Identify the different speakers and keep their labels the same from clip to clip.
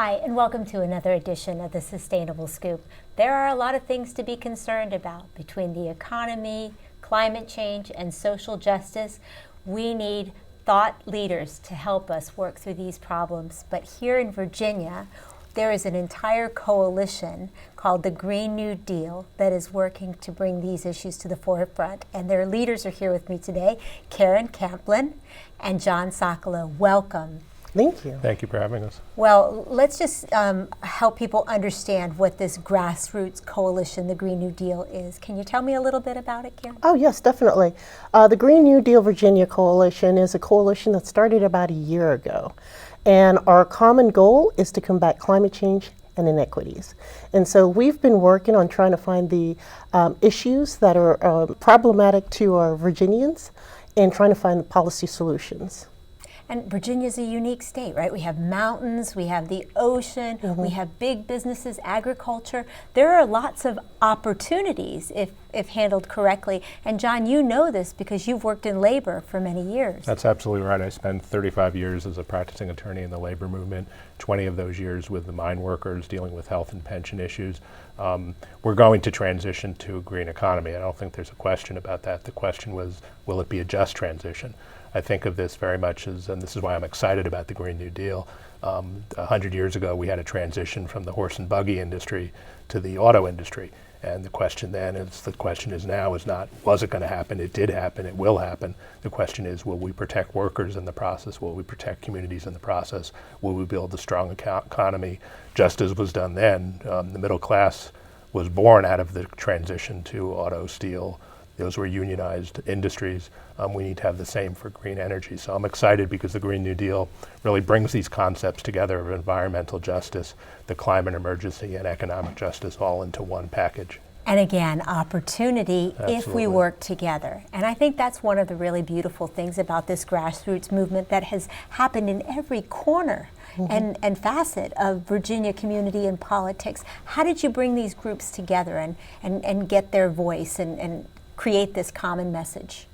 Speaker 1: Hi, and welcome to another edition of the Sustainable Scoop. There are a lot of things to be concerned about between the economy, climate change, and social justice. We need thought leaders to help us work through these problems. But here in Virginia, there is an entire coalition called the Green New Deal that is working to bring these issues to the forefront. And their leaders are here with me today, Karen Camplin and John Sokolow. Welcome.
Speaker 2: Thank you.
Speaker 3: Thank you for having us.
Speaker 1: Well, let's just help people understand what this grassroots coalition, the Green New Deal, is. Can you tell me a little bit about it, Karen?
Speaker 2: Oh, yes, definitely. The Green New Deal Virginia Coalition is a coalition that started about a year ago. And our common goal is to combat climate change and inequities. And so we've been working on trying to find the issues that are problematic to our Virginians and trying to find the policy solutions.
Speaker 1: And Virginia's a unique state, right? We have mountains, we have the ocean, we have big businesses, agriculture. There are lots of opportunities if handled correctly. And John, you know this because you've worked in labor for many years.
Speaker 3: That's absolutely right. I spent 35 years as a practicing attorney in the labor movement, 20 of those years with the mine workers dealing with health and pension issues. We're going to transition to a green economy. I don't think there's a question about that. The question was, will it be a just transition? I think of this very much as, and this is why I'm excited about the Green New Deal. 100 years ago, we had a transition from the horse and buggy industry to the auto industry. And the question then is, the question is now is not, was it going to happen? It did happen, it will happen. The question is, will we protect workers in the process? Will we protect communities in the process? Will we build a strong economy? Just as was done then, the middle class was born out of the transition to auto, steel. Those were unionized industries. We need to have the same for green energy. So I'm excited because the Green New Deal really brings these concepts together of environmental justice, the climate emergency, and economic justice all into one package.
Speaker 1: And again, opportunity if we work together. And I think that's one of the really beautiful things about this grassroots movement that has happened in every corner and facet of Virginia community and politics. How did you bring these groups together and get their voice and create this common message?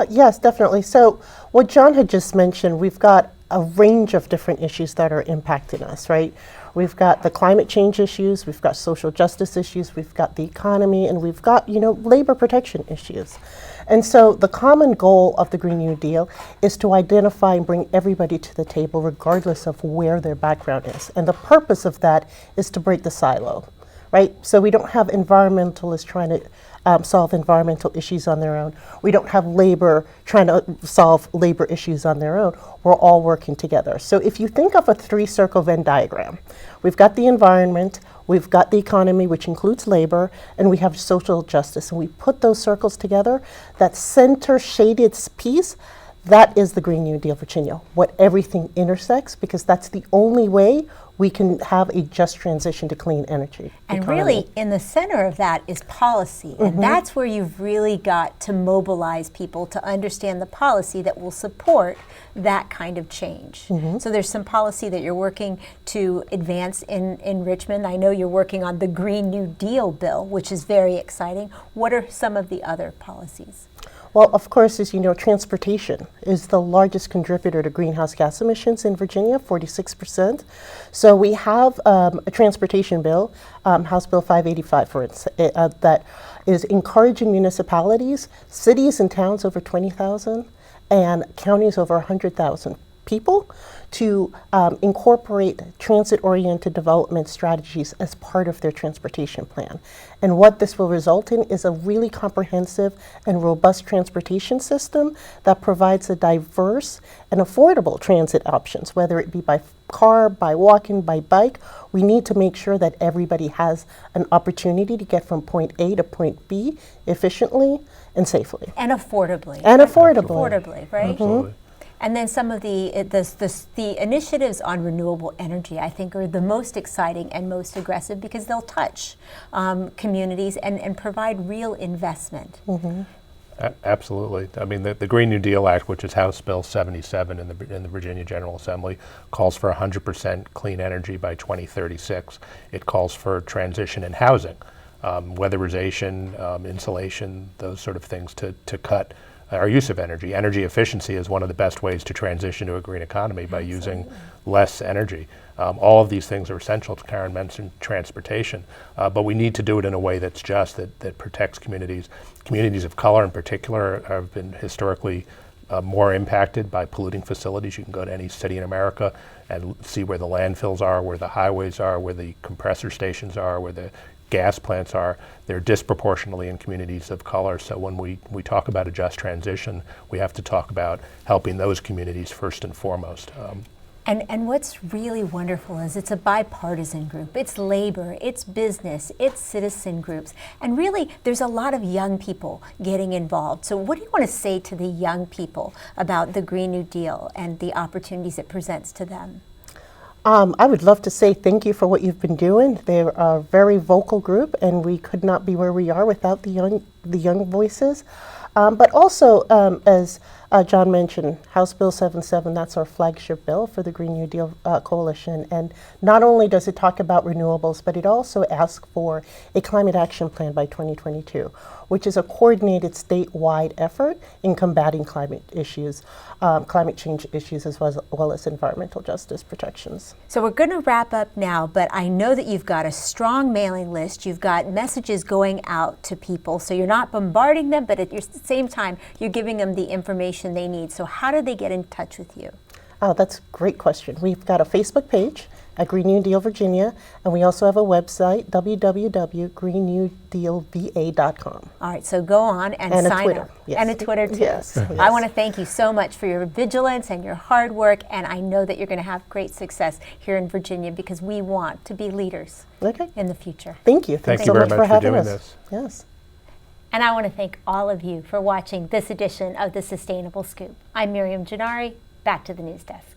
Speaker 2: Yes, definitely. So what John had just mentioned, we've got a range of different issues that are impacting us, right? We've got the climate change issues, we've got social justice issues, we've got the economy, and we've got, labor protection issues. And so the common goal of the Green New Deal is to identify and bring everybody to the table regardless of where their background is. And the purpose of that is to break the silo, right? So we don't have environmentalists trying to solve environmental issues on their own. We don't have labor trying to solve labor issues on their own. We're all working together. So if you think of a three-circle Venn diagram, we've got the environment, we've got the economy, which includes labor, and we have social justice. And we put those circles together, that center shaded piece, that is the Green New Deal Virginia, what everything intersects, because that's the only way we can have a just transition to clean energy.
Speaker 1: And really, in the center of that is policy. And that's where you've really got to mobilize people to understand the policy that will support that kind of change. So there's some policy that you're working to advance in Richmond. I know you're working on the Green New Deal bill, which is very exciting. What are some of the other policies?
Speaker 2: Well, of course, as you know, transportation is the largest contributor to greenhouse gas emissions in Virginia, 46%. So we have a transportation bill, House Bill 585, for instance, that is encouraging municipalities, cities and towns over 20,000, and counties over 100,000 people to incorporate transit-oriented development strategies as part of their transportation plan. And what this will result in is a really comprehensive and robust transportation system that provides a diverse and affordable transit options, whether it be by car, by walking, by bike. We need to make sure that everybody has an opportunity to get from point A to point B efficiently and safely.
Speaker 1: And affordably.
Speaker 2: And affordably.
Speaker 1: Affordably, right?
Speaker 3: Absolutely.
Speaker 1: And then some of the initiatives on renewable energy, I think, are the most exciting and most aggressive because they'll touch communities and provide real investment.
Speaker 3: Absolutely. I mean, the Green New Deal Act, which is House Bill 77 in the Virginia General Assembly, calls for 100% clean energy by 2036. It calls for transition in housing, weatherization, insulation, those sort of things to cut our use of energy. Energy efficiency is one of the best ways to transition to a green economy by using less energy. All of these things are essential. Karen mentioned transportation, but we need to do it in a way that's just, that protects communities. Communities of color in particular have been historically more impacted by polluting facilities. You can go to any city in America and see where the landfills are, where the highways are, where the compressor stations are, where the gas plants are. They're disproportionately in communities of color. So when we talk about a just transition, we have to talk about helping those communities first and foremost.
Speaker 1: And what's really wonderful is it's a bipartisan group. It's labor, it's business, it's citizen groups. And really, there's a lot of young people getting involved. So what do you want to say to the young people about the Green New Deal and the opportunities it presents to them?
Speaker 2: I would love to say thank you for what you've been doing. They're a very vocal group, and we could not be where we are without the young voices. But also, as John mentioned, House Bill 77, that's our flagship bill for the Green New Deal Coalition. And not only does it talk about renewables, but it also asks for a climate action plan by 2022, which is a coordinated statewide effort in combating climate issues, climate change issues, as well as environmental justice protections.
Speaker 1: So we're going to wrap up now, but I know that you've got a strong mailing list. You've got messages going out to people, so you're not bombarding them, but at the same time, you're giving them the information they need. So how do they get in touch with you?
Speaker 2: Oh, that's a great question. We've got a Facebook page at Green New Deal Virginia, and we also have a website, www.greennewdealva.com.
Speaker 1: All right, so go on and sign
Speaker 2: Twitter,
Speaker 1: up.
Speaker 2: yes.
Speaker 1: And a Twitter too.
Speaker 2: Yes.
Speaker 1: I want to thank you so much for your vigilance and your hard work, and I know that you're going to have great success here in Virginia because we want to be leaders in the future.
Speaker 2: Thank you.
Speaker 3: Thank
Speaker 2: Thanks
Speaker 3: you
Speaker 2: so
Speaker 3: very
Speaker 2: much
Speaker 3: much
Speaker 2: for having
Speaker 3: doing
Speaker 2: us.
Speaker 3: this.
Speaker 2: Yes.
Speaker 1: And I want to thank all of you for watching this edition of the Sustainable Scoop. I'm Miriam Gennari. Back to the news desk.